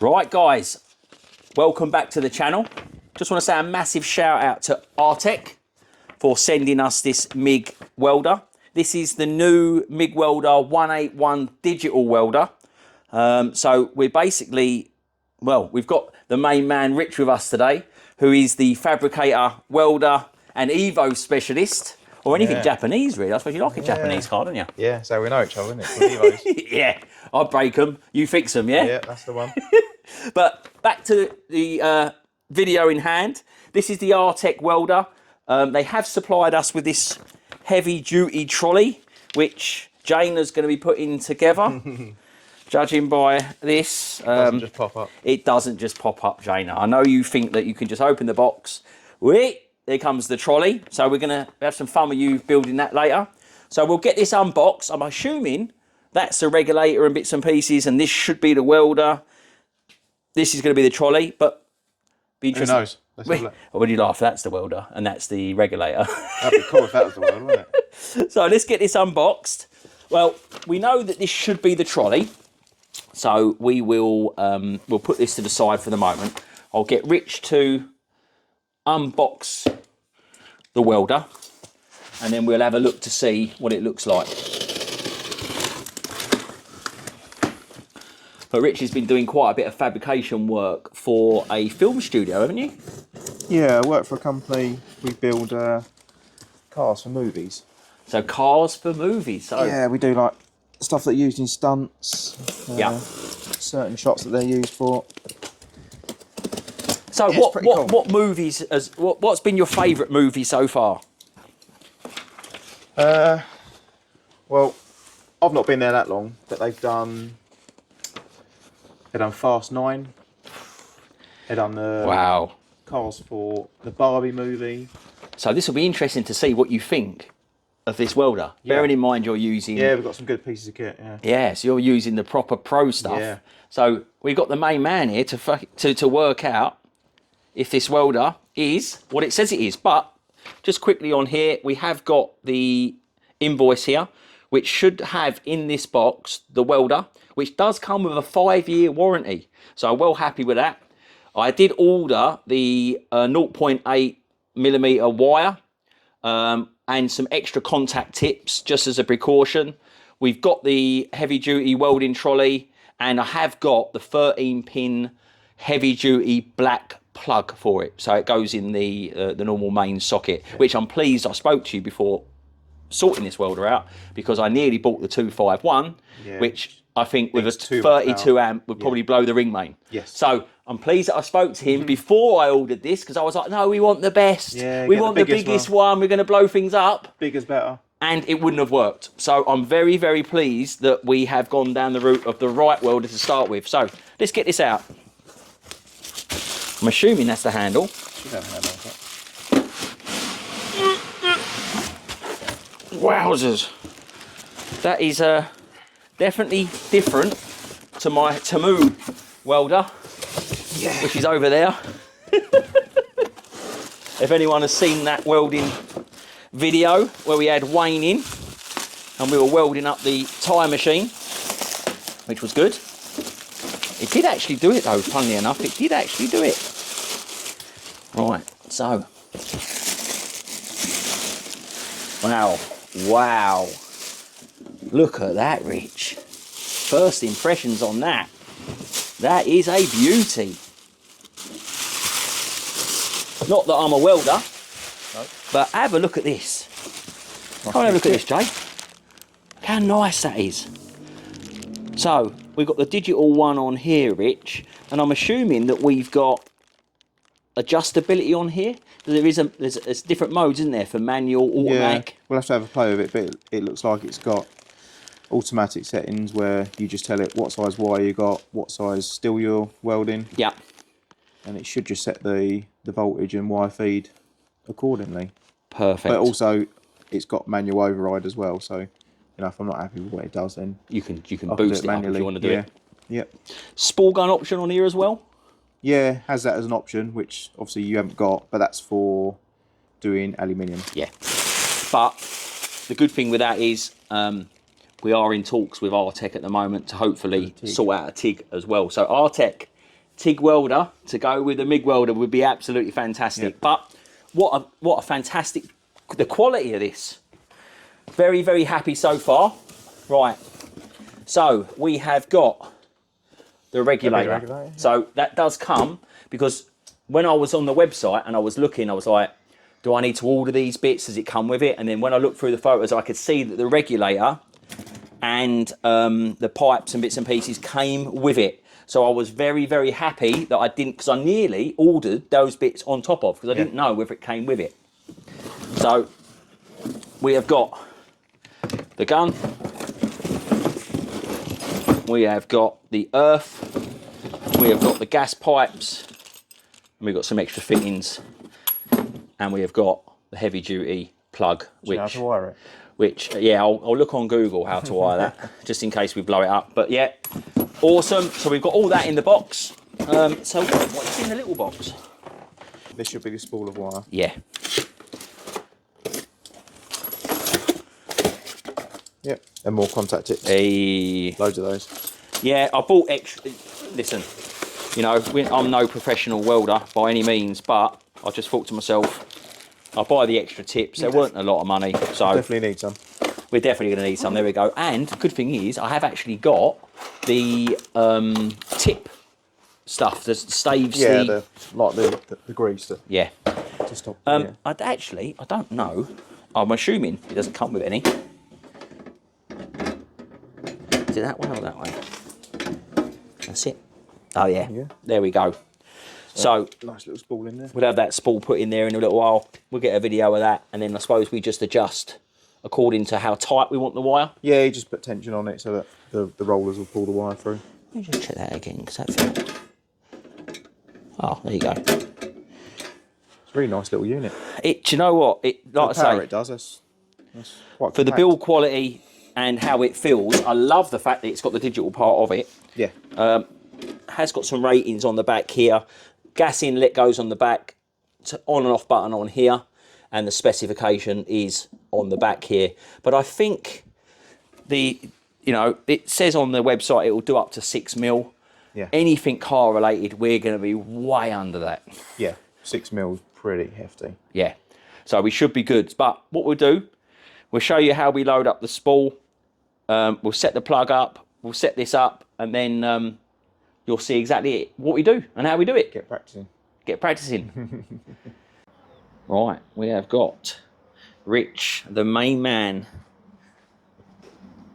Right guys, welcome back to the channel. Just want to say a massive shout out to Artec for sending us this MIG welder. This is the new MIG Welder 181 digital welder. So we're basically, well, we've got the main man Rich with us today, who is the fabricator, welder and Evo specialist, or anything Japanese really. I suppose you like a Japanese car, don't you? Yeah, so we know each other, isn't it? Evos. Yeah, I break them, you fix them, yeah? Yeah, that's the one. But back to the video in hand. This is the Artec welder. They have supplied us with this heavy duty trolley, which Jana's going to be putting together. Judging by this. It doesn't just pop up. It doesn't just pop up, Jana. I know you think that you can just open the box. Wait, there comes the trolley. So we're going to have some fun with you building that later. So we'll get this unboxed. I'm assuming that's the regulator and bits and pieces, and this should be the welder. This is going to be the trolley, but be interesting. Who knows? When you laugh, that's the welder and that's the regulator. That'd be cool if that was the welder, wouldn't it? So let's get this unboxed. Well, we know that this should be the trolley, so we will we'll put this to the side for the moment. I'll get Rich to unbox the welder, and then we'll have a look to see what it looks like. But Rich has been doing quite a bit of fabrication work for a film studio, haven't you? Yeah, I work for a company. We build cars for movies. So cars for movies. So yeah, we do like stuff that are used in stunts. Certain shots that they're used for. So yeah, what movies? What's been your favourite movie so far? Well, I've not been there that long, but they've done Fast 9. They've done the cars for the Barbie movie. So this will be interesting to see what you think of this welder. Yeah. Bearing in mind you're using... Yeah, we've got some good pieces of kit, yeah. Yeah, so you're using the proper pro stuff. Yeah. So we've got the main man here to work out if this welder is what it says it is. But just quickly on here, we have got the invoice here, which should have in this box the welder, which does come with a 5-year warranty. So I'm well happy with that. I did order the 0.8mm wire and some extra contact tips just as a precaution. We've got the heavy duty welding trolley, and I have got the 13-pin heavy duty black plug for it. So it goes in the normal main socket, which I'm pleased I spoke to you before sorting this welder out, because I nearly bought the 251, which I think with a 32 amp would probably blow the ring main. Yes. So I'm pleased that I spoke to him before I ordered this, because I was like, no, we want the best. Yeah, we want the biggest one. We're going to blow things up. Bigger's better. And it wouldn't have worked. So I'm very, very pleased that we have gone down the route of the right welder to start with. So let's get this out. I'm assuming that's the handle. Should have a handle. Wowzers. That is definitely different to my Tamu welder, which is over there. If anyone has seen that welding video where we had Wayne in and we were welding up the tyre machine, which was good. It did actually do it though, funnily enough, it did actually do it. Right, so. Wow. Look at that, Rich. First impressions on that. That is a beauty. Not that I'm a welder, but have a look at this. Come and have a look at this, Jay. Look how nice that is. So, we've got the digital one on here, Rich, and I'm assuming that we've got adjustability on here. There's different modes, isn't there, for manual, automatic? Yeah, we'll have to have a play with it, but it looks like it's got automatic settings where you just tell it what size wire you got, what size steel you're welding. Yeah. And it should just set the voltage and wire feed accordingly. Perfect. But also, it's got manual override as well, so if I'm not happy with what it does, then you can boost it up if you want to do it. Yep. Spool gun option on here as well? Yeah, has that as an option, which obviously you haven't got, but that's for doing aluminium. Yeah. But the good thing with that is we are in talks with Artec at the moment to hopefully sort out a TIG as well. So Artec TIG welder to go with a MIG welder would be absolutely fantastic. Yep. But what a fantastic, the quality of this. Very, very happy so far. Right, so we have got the regulator. So that does come because when I was on the website and I was looking, I was like, do I need to order these bits? Does it come with it? And then when I looked through the photos, I could see that the regulator and the pipes and bits and pieces came with it. So I was very, very happy that I didn't, because I nearly ordered those bits on top of, because I didn't know whether it came with it. So we have got the gun. We have got the earth. We have got the gas pipes. And we've got some extra fittings. And we have got the heavy duty plug, which, how to wire it? Which, yeah, I'll look on Google how to wire that, just in case we blow it up. But yeah, awesome. So we've got all that in the box. So what's in the little box? This should be the spool of wire. Yeah. Yep, and more contact tips. Hey. Loads of those. Yeah, I bought extra. Listen, you know, I'm no professional welder by any means, but I just thought to myself, I'll buy the extra tips. There weren't a lot of money, so definitely need some. We're definitely going to need some. There we go. And the good thing is, I have actually got the tip stuff that staves the grease. Yeah. To stop. I don't know. I'm assuming it doesn't come with any. Is it that way or that way? That's it. Oh yeah. There we go. So nice little spool in there. We'll have that spool put in there in a little while. We'll get a video of that, and then I suppose we just adjust according to how tight we want the wire. Yeah, you just put tension on it so that the rollers will pull the wire through. Let me just check that again, because that feels... Oh, there you go. It's a really nice little unit. Do you know what? Like I say, it does. That's quite for the build quality and how it feels, I love the fact that it's got the digital part of it. Yeah. Has got some ratings on the back here. Gas inlet goes on the back, on and off button on here, and the specification is on the back here. But I think it says on the website it will do up to 6 mil. Yeah. Anything car related, we're going to be way under that. Yeah, 6 mil is pretty hefty. Yeah, so we should be good. But what we'll do, we'll show you how we load up the spool. We'll set the plug up. We'll set this up, and then you'll see exactly what we do and how we do it. Get practicing. Get practicing. Right, we have got Rich, the main man,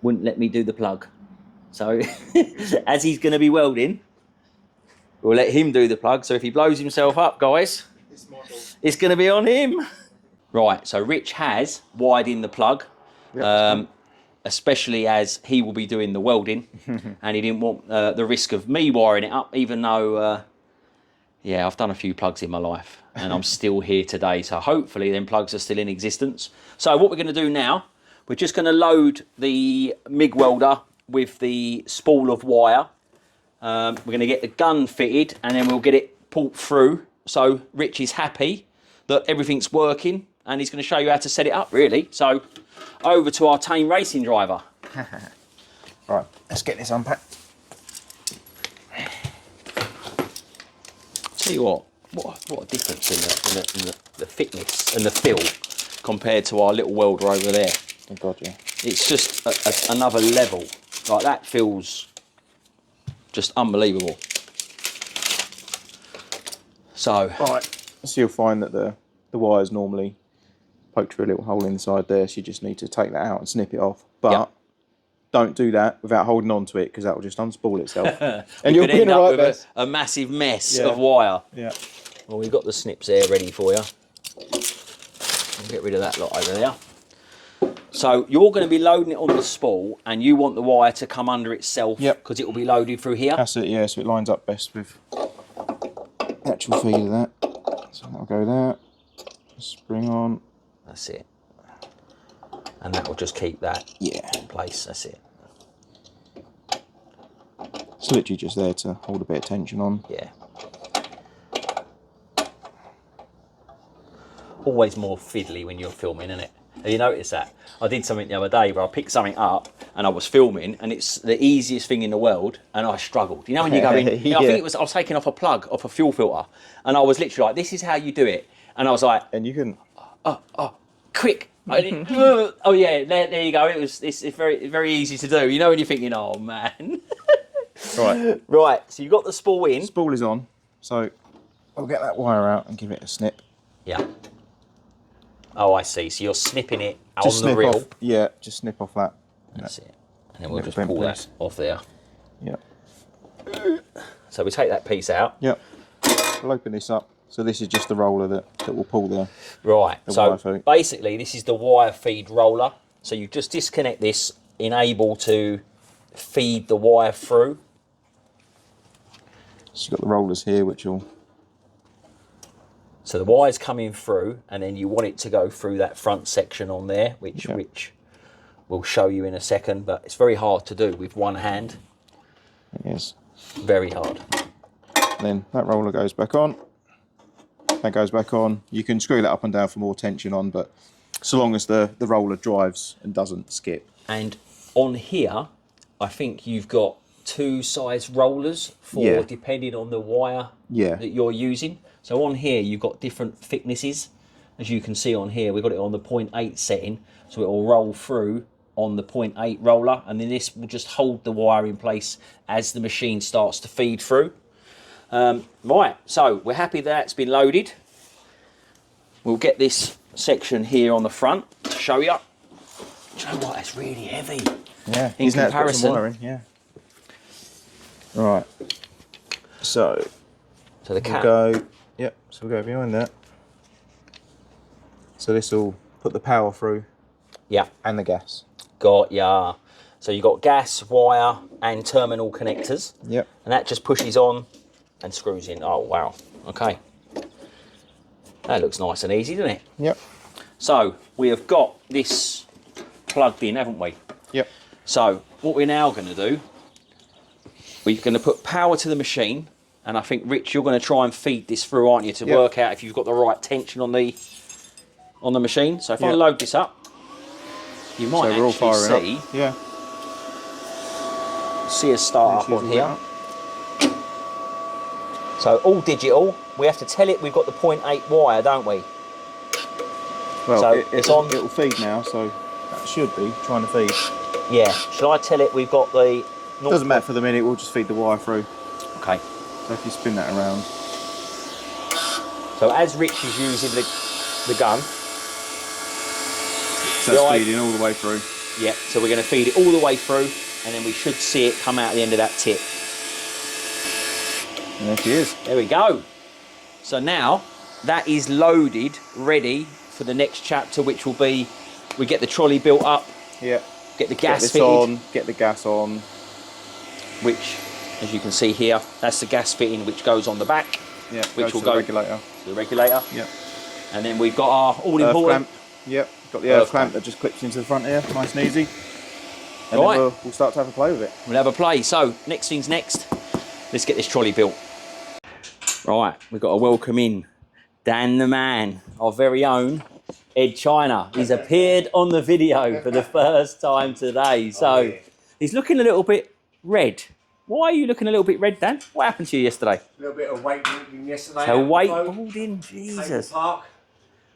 wouldn't let me do the plug. So, as he's going to be welding, we'll let him do the plug. So if he blows himself up, guys, it's going to be on him. Right, so Rich has wired in the plug. Yep. Especially as he will be doing the welding, and he didn't want the risk of me wiring it up, even though, yeah, I've done a few plugs in my life, and I'm still here today, so hopefully them plugs are still in existence. So what we're going to do now, we're just going to load the MIG welder with the spool of wire. We're going to get the gun fitted, and then we'll get it pulled through, so Rich is happy that everything's working, and he's going to show you how to set it up, really. So over to our tame racing driver. Right, let's get this unpacked. Tell you what a difference in the thickness and the feel compared to our little welder over there. Oh God, yeah. It's just another level. Like, that feels just unbelievable. So, right, so you'll find that the wire's normally poked through a little hole inside there, so you just need to take that out and snip it off. But don't do that without holding on to it, because that will just unspool itself. And you'll be in a massive mess of wire. Yeah. Well, we've got the snips there ready for you. We'll get rid of that lot over there. So you're going to be loading it on the spool, and you want the wire to come under itself, because it will be loaded through here. That's it, yeah, so it lines up best with the actual feed of that. So that'll go there, spring on. That's it. And that will just keep that in place, that's it. It's literally just there to hold a bit of tension on. Yeah. Always more fiddly when you're filming, isn't it? Have you noticed that? I did something the other day where I picked something up and I was filming, and it's the easiest thing in the world, and I struggled. You know when you go in, Yeah. I think I was taking off a plug off a fuel filter, and I was literally like, this is how you do it. And I was like, And you can... quick. Oh yeah, there you go. It's very easy to do. You know when you're thinking, oh man. Right. Right, so you got the spool in. Spool is on, so I'll get that wire out and give it a snip. Yeah. Oh, I see. So you're snipping it Just on the snip reel. off. Yeah, just snip off that. That's it. And then we'll just Bent pull that piece. off there. Yeah. So we take that piece out. Yep. We'll open this up. So this is just the roller that will pull the Right. So wire feed. basically, this is the wire feed roller. So you just disconnect this, enable to feed the wire through. So you've got the rollers here, which will... So the wire's coming through, and then you want it to go through that front section on there, which we'll show you in a second, but it's very hard to do with one hand. It is. Very hard. Then that roller goes back on. That goes back on. You can screw that up and down for more tension on, but so long as the roller drives and doesn't skip. And on here, I think you've got 2 size rollers for depending on the wire that you're using. So on here, you've got different thicknesses. As you can see on here, we've got it on the 0.8 setting, so it will roll through on the 0.8 roller, and then this will just hold the wire in place as the machine starts to feed through. Right, so we're happy that's been loaded. We'll get this section here on the front to show you. Do you know what? It's really heavy. Yeah, in comparison. Some wiring, yeah. Right. So the cap. We'll go. Yep. So we'll go behind that. So this will put the power through. Yeah. And the gas. Got ya. So you've got gas, wire, and terminal connectors. Yep. And that just pushes on and screws in. Oh wow. Okay. That looks nice and easy, doesn't it? Yep. So we have got this plugged in, haven't we? Yep. So what we're now going to do, we're going to put power to the machine, and I think Rich, you're going to try and feed this through, aren't you, to work out if you've got the right tension on the machine. So if I load this up, you might actually see us start up on here. So all digital. We have to tell it we've got the 0.8 wire, don't we? Well, so it's on. It'll feed now, so that should be trying to feed. Yeah. Shall I tell it we've got the... Doesn't matter for the minute, we'll just feed the wire through. Okay. So if you spin that around. So as Rich is using the gun... So it's feeding all the way through. Yeah, so we're going to feed it all the way through, and then we should see it come out the end of that tip. And there she is. There we go. So now that is loaded, ready for the next chapter, which will be we get the trolley built up. Yeah. Get the gas fitted. On, get the gas on. Which, as you can see here, that's the gas fitting which goes on the back. Yeah. Which will to go the regulator. To the regulator. Yeah. And then we've got our all-important clamp. Yep. Got the earth clamp that just clips into the front here, nice and easy. And then we'll start to have a play with it. We'll have a play. So next thing's next. Let's get this trolley built. Right, we've got to welcome in Dan the man, our very own Ed China. He's appeared on the video for the first time today. So he's looking a little bit red. Why are you looking a little bit red, Dan? What happened to you yesterday? A little bit of wakeboarding yesterday. So wakeboarding, Jesus. Park.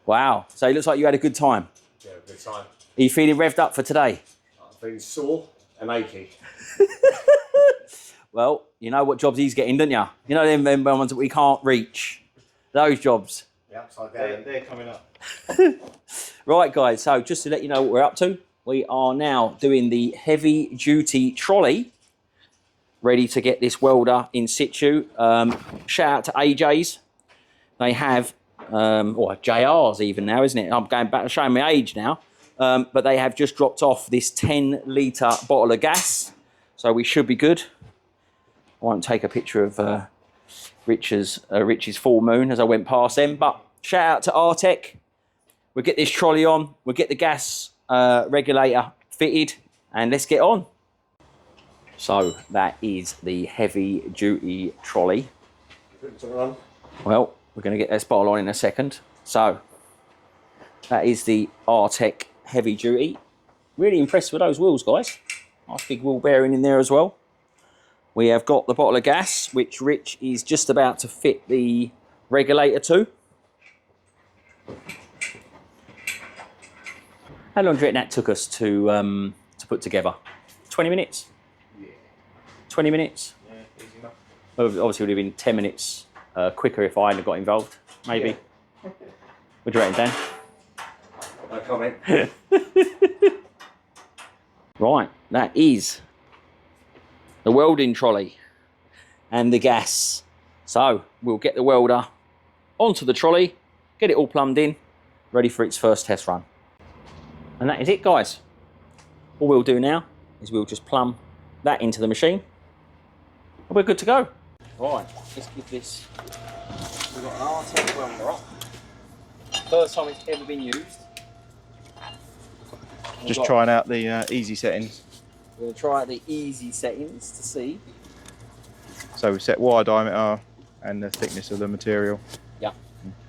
Wow. So it looks like you had a good time. Yeah, good time. Are you feeling revved up for today? I'm feeling sore and achy. Well, you know what jobs he's getting, don't you? You know them ones that we can't reach. Those jobs. The upside down. They're coming up. Right, guys. So just to let you know what we're up to, we are now doing the heavy duty trolley. Ready to get this welder in situ. Shout out to AJ's. They have, or JR's even now, isn't it? I'm going back, showing my age now. But they have just dropped off this 10-litre bottle of gas. So we should be good. I won't take a picture of Rich's full moon as I went past them. But shout out to Artec. We'll get this trolley on. We'll get the gas regulator fitted. And let's get on. So that is the heavy duty trolley. Well, we're going to get that bottle on in a second. So that is the Artec heavy duty. Really impressed with those wheels, guys. Nice big wheel bearing in there as well. We have got the bottle of gas, which Rich is just about to fit the regulator to. How long do you reckon that took us to put together? 20 minutes? Yeah. 20 minutes? Yeah, easy enough. Well, obviously, it would have been 10 minutes quicker if I hadn't got involved, maybe. Yeah. What do you reckon, Dan? No comment. Right, that is the welding trolley and the gas. So we'll get the welder onto the trolley, get it all plumbed in, ready for its first test run. And that is it, guys. All we'll do now is we'll just plumb that into the machine and we're good to go. Right, let's give this. We've got an R10 welder up. First time it's ever been used. Just trying out the easy settings. We're going to try out the easy settings to see. So we've set wire diameter and the thickness of the material. Yeah.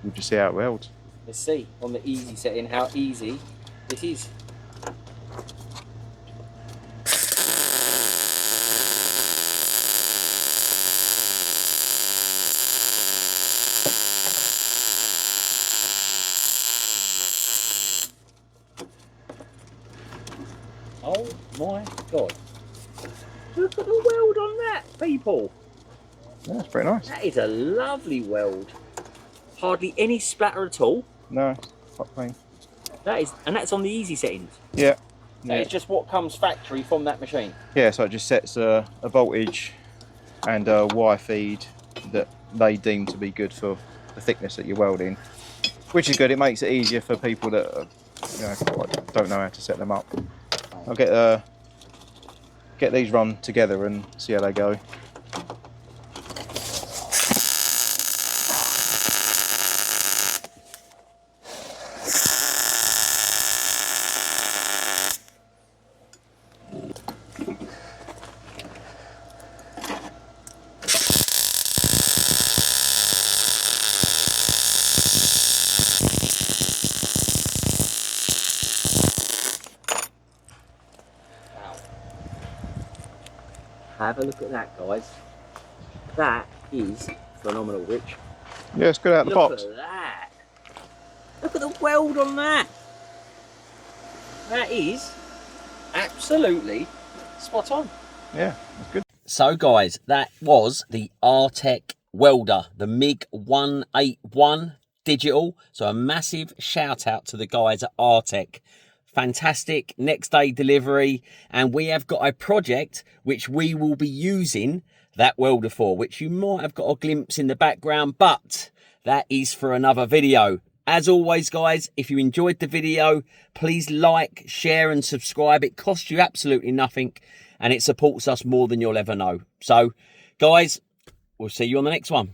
We'll just see how it welds. Let's see on the easy setting how easy it is. Oh my God. Look at the weld on that, people. Yeah, that's pretty nice. That is a lovely weld. Hardly any splatter at all. No, it's quite clean. That is, and that's on the easy settings. Yeah. That is just what comes factory from that machine. Yeah, so it just sets a voltage and a wire feed that they deem to be good for the thickness that you're welding, which is good. It makes it easier for people that don't know how to set them up. I'll get these run together and see how they go. Have a look at that, guys. That is phenomenal, Rich. Yeah, it's good out of the box. Look at that. Look at the weld on that. That is absolutely spot on. Yeah, that's good. So, guys, that was the Artec welder, the MIG 181 digital. So a massive shout out to the guys at Artec. Fantastic next day delivery, and we have got a project which we will be using that welder for, which you might have got a glimpse in the background, but that is for another video. As always, guys, if you enjoyed the video, please like, share and subscribe. It costs you absolutely nothing and it supports us more than you'll ever know. So guys, we'll see you on the next one.